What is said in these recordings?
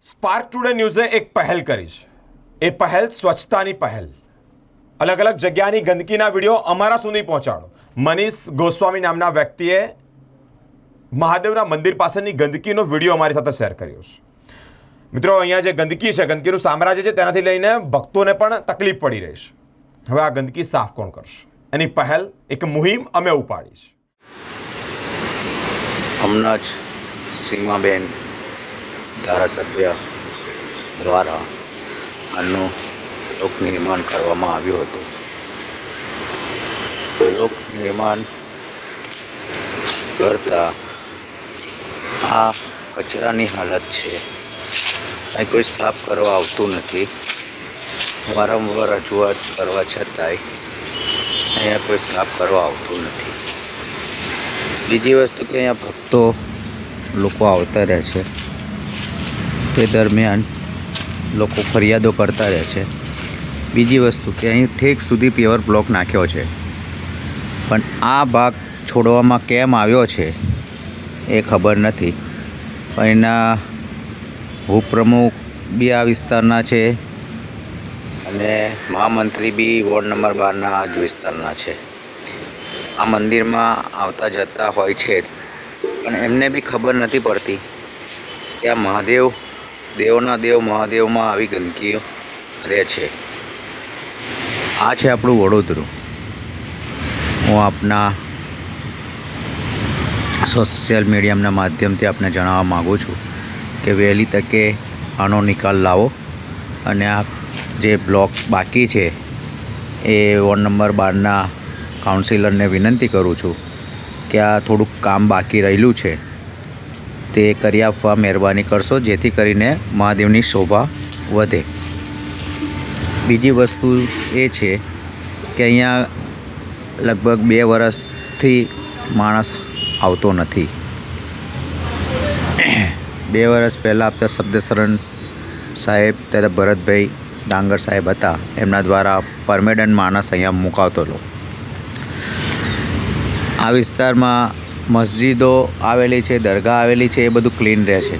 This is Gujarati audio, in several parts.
સ્પાર્ક ટુડે ન્યૂઝે એક પહેલ કરી છે. એ પહેલ સ્વચ્છતાની પહેલ. અલગ અલગ જગ્યાની ગંદકીના વિડીયો અમારા સુધી પહોંચાડો. મનીષ ગોસ્વામી નામના વ્યક્તિએ મહાદેવના મંદિર પાસેની ગંદકીનો વિડીયો અમારી સાથે શેર કર્યો છે. મિત્રો, અહીંયા જે ગંદકી છે, ગંદકીનું સામ્રાજ્ય છે, તેનાથી લઈને ભક્તોને પણ તકલીફ પડી રહી છે. હવે આ ગંદકી સાફ કોણ કરશે? એની પહેલ, એક મુહિમ અમે ઉપાડી છે. હમણાં જ સીમાબેન ધારાસભ્ય દ્વારા આનું લોકનિર્માણ કરવામાં આવ્યું હતું. લોકનિર્માણ કરતા આ કચરાની હાલત છે. અહીં કોઈ સાફ કરવા આવતું નથી. વારંવાર રજૂઆત કરવા છતાંય અહીંયા કોઈ સાફ કરવા આવતું નથી. બીજી વસ્તુ કે અહીંયા ભક્તો લોકો આવતા રહે છે, તે દરમિયાન લોકો ફરિયાદો કરતા રહે છે. બીજી વસ્તુ કે અહીં ઠેક સુધી પેવર બ્લોક નાખ્યો છે, પણ આ ભાગ છોડવામાં કેમ આવ્યો છે એ ખબર નથી. પણ એના ઉપપ્રમુખ બી આ વિસ્તારના છે અને મહામંત્રી બી વોર્ડ નંબર 12ના આ જ વિસ્તારના છે. આ મંદિરમાં આવતા જતા હોય છે, પણ એમને બી ખબર નથી પડતી કે આ મહાદેવ, દેવના દેવ મહાદેવમાં આવી ગંદકી રહે છે. આ છે આપણું વડોદરું. હું આપના સોશિયલ મીડિયાના માધ્યમથી આપને જણાવવા માગું છું કે વહેલી તકે આનો નિકાલ લાવો અને આ જે બ્લોક બાકી છે એ વોર્ડ નંબર 12ના કાઉન્સિલરને વિનંતી કરું છું કે આ થોડુંક કામ બાકી રહેલું છે તે કરી આપવા મહેરબાની કરશો, જેથી કરીને મહાદેવની શોભા વધે. બીજી વસ્તુ એ છે કે અહીંયા લગભગ 2 વર્ષથી માણસ આવતો નથી. 2 વર્ષ પહેલાં આપતા શબ્દશરણ સાહેબ, ત્યારે ભરતભાઈ ડાંગર સાહેબ હતા, એમના દ્વારા પરમેનન્ટ માણસ અહીંયા મુકાવતો હતો. આ વિસ્તારમાં મસ્જિદો આવેલી છે, દરગાહ આવેલી છે, એ બધું ક્લીન રહે છે,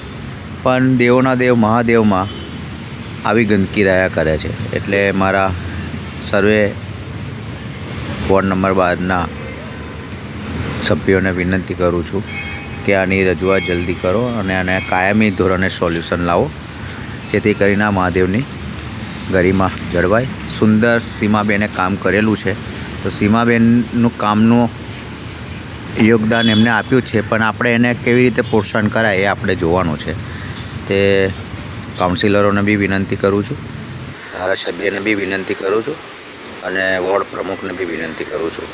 પણ દેવોના દેવ મહાદેવમાં આવી ગંદકી રહ્યા કરે છે. એટલે મારા સર્વે વોર્ડ નંબર 12ના સભ્યોને વિનંતી કરું છું કે આની રજૂઆત જલ્દી કરો અને આને કાયમી ધોરણે સોલ્યુશન લાવો, જેથી કરીને આ મહાદેવની ગરિમા જળવાય. સુંદર સીમાબેને કામ કરેલું છે, તો સીમાબેનનું કામનું યોગદાન એમને આપ્યું છે, પણ આપણે એને કેવી રીતે પ્રોત્સાહન કરાય એ આપણે જોવાનું છે. તે કાઉન્સિલરોને બી વિનંતી કરું છું, ધારાસભ્યને બી વિનંતી કરું છું અને વોર્ડ પ્રમુખને બી વિનંતી કરું છું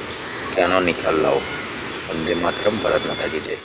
કે આનો નિકાલ લાવો. વંદે માતરમ. ભારત માતા કી જય.